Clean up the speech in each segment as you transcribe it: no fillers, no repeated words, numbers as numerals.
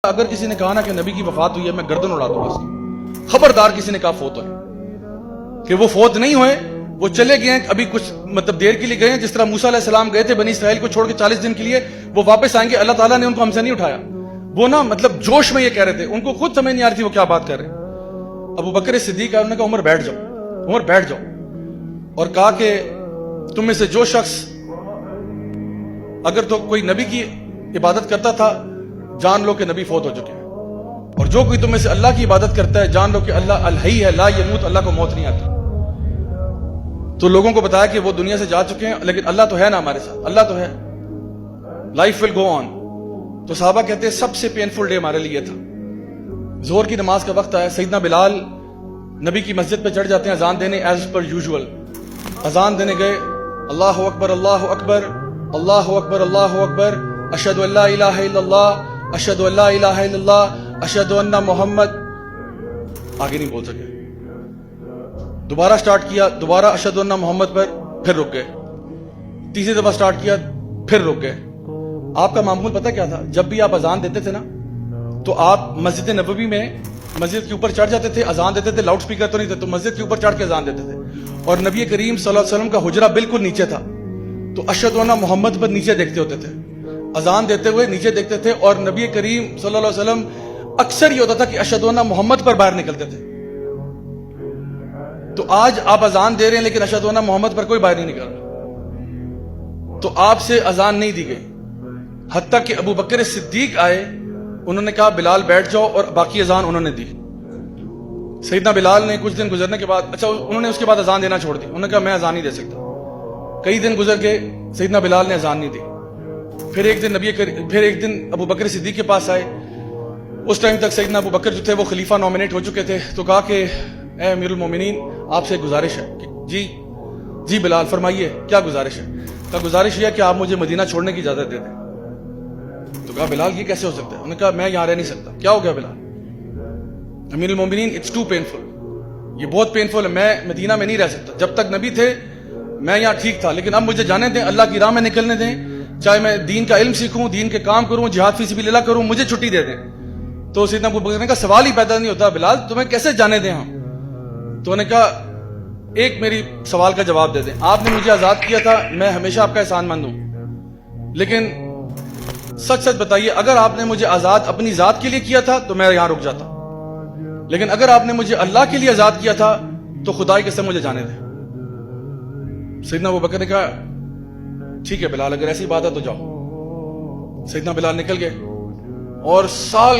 اگر کسی نے کہا نا کہ نبی کی وفات ہوئی ہے میں گردن اڑا دوں گا اس کی. خبردار کسی نے کہا فوت ہوئے کہ وہ فوت نہیں ہوئے, وہ چلے گئے ہیں ابھی کچھ دیر کے لیے گئے ہیں, جس طرح موسیٰ علیہ السلام گئے تھے بنی اسرائیل کو چھوڑ کے 40 دن کے لیے, وہ واپس آئیں گے. اللہ تعالیٰ نے ان کو ہم سے نہیں اٹھایا. وہ نا جوش میں یہ کہہ رہے تھے, ان کو خود سمجھ نہیں آ رہی تھی وہ کیا بات کر رہے ہیں. ابو بکر صدیق انہوں نے کہا عمر بیٹھ جاؤ, عمر بیٹھ جاؤ, اور کہا کہ تم میں سے جو شخص اگر تو کوئی نبی کی عبادت کرتا تھا جان لو کہ نبی فوت ہو چکے ہیں, اور جو کوئی تم میں سے اللہ کی عبادت کرتا ہے جان لو کہ اللہ الحی ہے لا یموت, اللہ کو موت نہیں آتی. تو لوگوں کو بتایا کہ وہ دنیا سے جا چکے ہیں لیکن اللہ تو ہے نا ہمارے ساتھ, اللہ تو ہے, لائف ول گو آن. تو صحابہ کہتے ہیں سب سے پینفل ڈے ہمارے لیے تھا. ظہر کی نماز کا وقت آیا, سیدنا بلال نبی کی مسجد پہ چڑھ جاتے ہیں اذان دینے ایز پر یوزول. اذان دینے گئے, اللہ اکبر اللہ اکبر اللہ اکبر اللہ اکبر, اشہد ان لا الہ الا اللہ اشہد ان لا الہ الا اللہ اشہد ان محمد. آگے نہیں بول سکے. دوبارہ سٹارٹ کیا, دوبارہ اشہد ان محمد پر, پھر رک گئے. تیسری دفعہ سٹارٹ کیا, پھر رک گئے. آپ کا معمول پتہ کیا تھا؟ جب بھی آپ اذان دیتے تھے نا تو آپ مسجد نبوی میں مسجد کے اوپر چڑھ جاتے تھے, اذان دیتے تھے. لاؤڈ سپیکر تو نہیں تھے, تو مسجد کے اوپر چڑھ کے اذان دیتے تھے, اور نبی کریم صلی اللہ علیہ وسلم کا حجرہ بالکل نیچے تھا. تو اشہد ان محمد پر نیچے دیکھتے ہوتے تھے, اذان دیتے ہوئے نیچے دیکھتے تھے, اور نبی کریم صلی اللہ علیہ وسلم اکثر یہ ہوتا تھا کہ اشہد ان محمد پر باہر نکلتے تھے. تو آج آپ اذان دے رہے ہیں لیکن اشہد ان محمد پر کوئی باہر نہیں نکل رہا. تو آپ سے اذان نہیں دی گئی, حتیٰ کہ ابو بکر صدیق آئے, انہوں نے کہا بلال بیٹھ جاؤ, اور باقی اذان انہوں نے دی. سیدنا بلال نے کچھ دن گزرنے کے بعد, اچھا انہوں نے اس کے بعد اذان دینا چھوڑ دی. انہوں نے کہا میں اذان نہیں دے سکتا. کئی دن گزر گئے, سیدنا بلال نے اذان نہیں دی. پھر ایک دن ابو بکر صدیق کے پاس آئے. اس ٹائم تک سیدنا ابو بکر جو تھے وہ خلیفہ نومینیٹ ہو چکے تھے. تو کہا کہ اے امیر المومنین آپ سے گزارش ہے. کہ جی بلال فرمائیے کیا گزارش ہے؟ کہا گزارش یہ ہے کہ آپ مجھے مدینہ چھوڑنے کی اجازت دے دیں. تو کہا بلال یہ کیسے ہو سکتا ہے؟ انہوں نے کہا میں یہاں رہ نہیں سکتا. کیا ہو گیا بلال؟ امیر المومنین اٹس ٹو پینفل, یہ بہت پینفل ہے, میں مدینہ میں نہیں رہ سکتا. جب تک نبی تھے میں یہاں ٹھیک تھا, لیکن اب مجھے جانے دیں, اللہ کی راہ میں نکلنے دیں, چاہے میں دین کا علم سیکھوں, دین کے کام کروں, جہاد فی سبیل اللہ کروں, مجھے چھٹی دے دیں. تو سیدنا ابو بکر نے کہا سوال ہی پیدا نہیں ہوتا بلال, تمہیں کیسے جانے دیں ہم؟ تو انہوں نے کہا ایک میری سوال کا جواب دے دیں, آپ نے مجھے آزاد کیا تھا, میں ہمیشہ آپ کا احسان مند ہوں, لیکن سچ سچ بتائیے اگر آپ نے مجھے آزاد اپنی ذات کے لیے کیا تھا تو میں یہاں رک جاتا, لیکن اگر آپ نے مجھے اللہ کے لیے آزاد کیا تھا تو خدا کی قسم مجھے جانے دیں. سیدنا ابو بکر نے کہا ٹھیک ہے بلال, اگر ایسی بات ہے تو جاؤ. سیدنا بلال نکل گئے, اور سال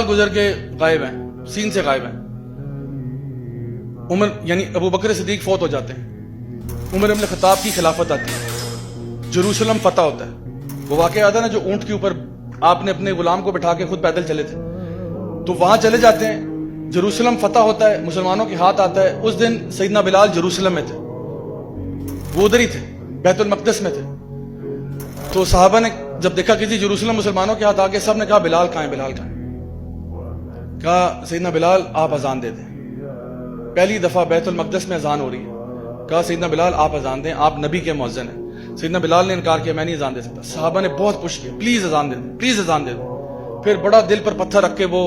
گزر کے غائب ہیں, سین سے غائب ہیں. عمر یعنی ابو بکر صدیق فوت ہو جاتے ہیں. عمر ابن خطاب کی خلافت آتی ہے, جروسلم فتح ہوتا ہے. وہ واقعہ یاد ہے نا جو اونٹ کے اوپر آپ نے اپنے غلام کو بٹھا کے خود پیدل چلے تھے, تو وہاں چلے جاتے ہیں, جروسلم فتح ہوتا ہے, مسلمانوں کے ہاتھ آتا ہے. اس دن سیدنا بلال جروسلم میں تھے, وہ ادھر ہی تھے, بیت المقدس میں تھے. تو صحابہ نے جب دیکھا کہ جی جروسلم مسلمانوں کے ہاتھ آ گئے, سب نے کہا بلال کہاں ہے, بلال کہاں ہے؟ کہا سیدنا بلال آپ اذان دے دیں. پہلی دفعہ بیت المقدس میں اذان ہو رہی ہے. کہا سیدنا بلال آپ اذان دیں, آپ نبی کے مؤذن ہیں. سیدنا بلال نے انکار کیا, میں نہیں اذان دے سکتا. صحابہ نے بہت پوچھ کیا, پلیز اذان دے دیں, پلیز اذان دے دیں. پھر بڑا دل پر پتھر رکھ کے وہ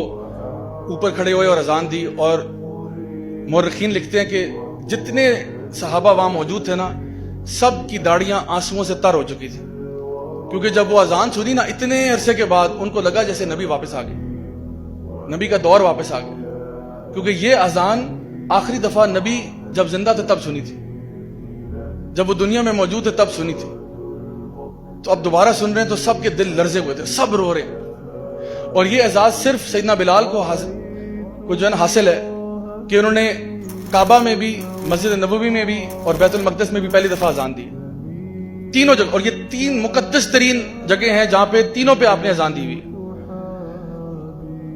اوپر کھڑے ہوئے اور اذان دی. اور مورخین لکھتے ہیں کہ جتنے صحابہ وہاں موجود تھے نا, سب کی داڑیاں آنسوؤں سے تر ہو چکی تھی, کیونکہ جب وہ اذان سنی نا اتنے عرصے کے بعد ان کو لگا جیسے نبی واپس آ گئے, نبی کا دور واپس آ گیا. کیونکہ یہ اذان آخری دفعہ نبی جب زندہ تھے تب سنی تھی, جب وہ دنیا میں موجود تھے تب سنی تھی. تو اب دوبارہ سن رہے ہیں تو سب کے دل لرزے ہوئے تھے, سب رو رہے ہیں. اور یہ اعزاز صرف سیدنا بلال کو جو ہے نا حاصل ہے کہ انہوں نے کعبہ میں بھی, مسجد نبوی میں بھی, اور بیت المقدس میں بھی پہلی دفعہ اذان دی. تینوں جگہ, اور یہ 3 مقدس ترین جگہ ہیں جہاں پہ تینوں پہ آپ نے اذان دی ہوئی.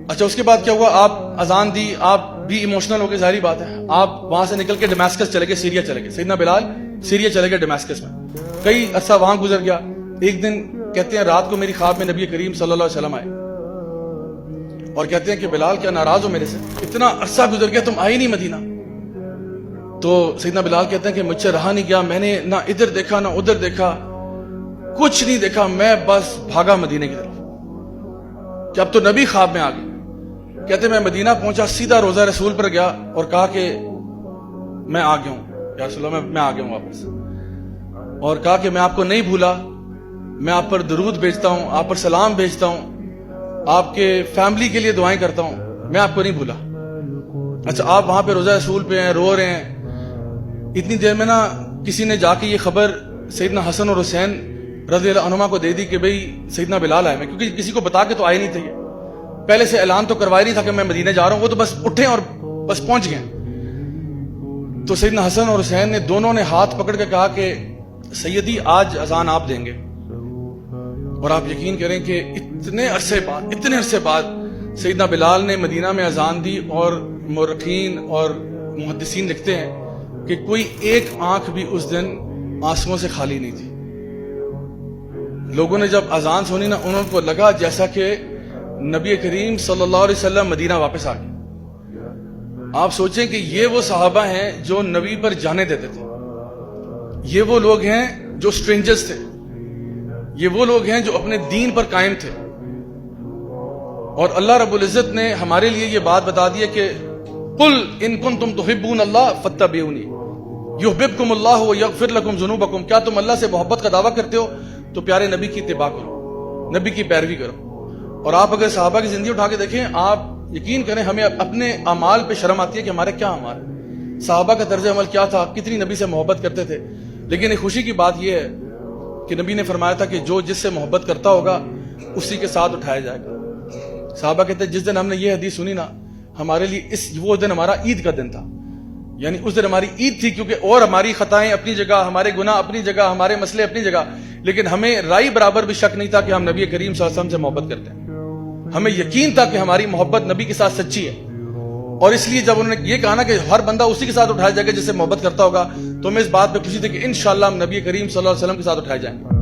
اچھا اس کے بعد کیا ہوا, آپ اذان دی, آپ بھی ایموشنل ہو گئے, ظاہری بات ہے. آپ وہاں سے نکل کے ڈماسکس چلے گئے, سیریا چلے گئے. سیدنا بلال سیریا چلے گئے ڈماسکس میں. کئی عرصہ وہاں گزر گیا. ایک دن کہتے ہیں رات کو میری خواب میں نبی کریم صلی اللہ علیہ وسلم آئے, اور کہتے ہیں کہ بلال کیا ناراض ہو میرے سے, اتنا عرصہ گزر گیا تم آئے نہیں مدینہ. تو سیدنا بلال کہتے ہیں کہ مجھ سے رہا نہیں گیا, میں نے نہ ادھر دیکھا نہ ادھر دیکھا, کچھ نہیں دیکھا, میں بس بھاگا مدینے کی طرف. کہ اب تو نبی خواب میں آ گئے. کہتے میں مدینہ پہنچا, سیدھا روزہ رسول پر گیا اور کہا کہ میں آ گیا ہوں یا رسول اللہ, میں آ گیا ہوں واپس, اور کہا کہ میں آپ کو نہیں بھولا, میں آپ پر درود بھیجتا ہوں, آپ پر سلام بھیجتا ہوں, آپ کے فیملی کے لیے دعائیں کرتا ہوں, میں آپ کو نہیں بھولا. اچھا آپ وہاں پہ روزہ رسول پہ ہیں, رو رہے ہیں. اتنی دیر میں نا کسی نے جا کے یہ خبر سیدنا حسن اور حسین رضی اللہ عنہما کو دے دی کہ بھئی سیدنا بلال آئے. میں کیونکہ کسی کو بتا کے تو آئے نہیں تھے, یہ پہلے سے اعلان تو کروایا نہیں تھا کہ میں مدینہ جا رہا ہوں, وہ تو بس اٹھے اور بس پہنچ گئے. تو سیدنا حسن اور حسین نے دونوں نے ہاتھ پکڑ کے کہا کہ سیدی آج اذان آپ دیں گے. اور آپ یقین کریں کہ اتنے عرصے بعد سیدنا بلال نے مدینہ میں اذان دی, اور مورخین اور محدثین لکھتے ہیں کہ کوئی ایک آنکھ بھی اس دن آنسوؤں سے خالی نہیں تھی. لوگوں نے جب اذان سنی نا, انہوں کو لگا جیسا کہ نبی کریم صلی اللہ علیہ وسلم مدینہ واپس آ گئے. آپ سوچیں کہ یہ وہ صحابہ ہیں جو نبی پر جانے دیتے تھے, یہ وہ لوگ ہیں جو سٹرینجرز تھے, یہ وہ لوگ ہیں جو اپنے دین پر قائم تھے. اور اللہ رب العزت نے ہمارے لیے یہ بات بتا دی ہے کہ قل ان کنتم تحبون اللہ فاتبعونی یحببکم اللہ ویغفر لکم ذنوبکم. کیا تم اللہ سے محبت کا دعویٰ کرتے ہو تو پیارے نبی کی اتباع کرو, نبی کی پیروی کرو. اور آپ اگر صحابہ کی زندگی اٹھا کے دیکھیں, آپ یقین کریں ہمیں اپنے اعمال پہ شرم آتی ہے کہ ہمارے کیا اعمال ہیں. صحابہ کا طرز عمل کیا تھا, کتنی نبی سے محبت کرتے تھے. لیکن ایک خوشی کی بات یہ ہے کہ نبی نے فرمایا تھا کہ جو جس سے محبت کرتا ہوگا اسی کے ساتھ اٹھایا جائے گا. صحابہ کہتے ہیں جس دن ہم نے یہ حدیث سنی نا, ہمارے لیے وہ دن ہمارا عید کا دن تھا. یعنی اس دن ہماری عید تھی, کیونکہ اور ہماری خطائیں اپنی جگہ, ہمارے گناہ اپنی جگہ, ہمارے مسئلے اپنی جگہ, لیکن ہمیں رائی برابر بھی شک نہیں تھا کہ ہم نبی کریم صلی اللہ علیہ وسلم سے محبت کرتے ہیں. ہمیں یقین تھا کہ ہماری محبت نبی کے ساتھ سچی ہے. اور اس لیے جب انہوں نے یہ کہا نا کہ ہر بندہ اسی کے ساتھ اٹھایا جائے گا جس سے محبت کرتا ہوگا, تو ہمیں اس بات پہ خوشی تھی کہ انشاءاللہ ہم نبی کریم صلی اللہ علیہ وسلم کے ساتھ اٹھائے جائیں گے.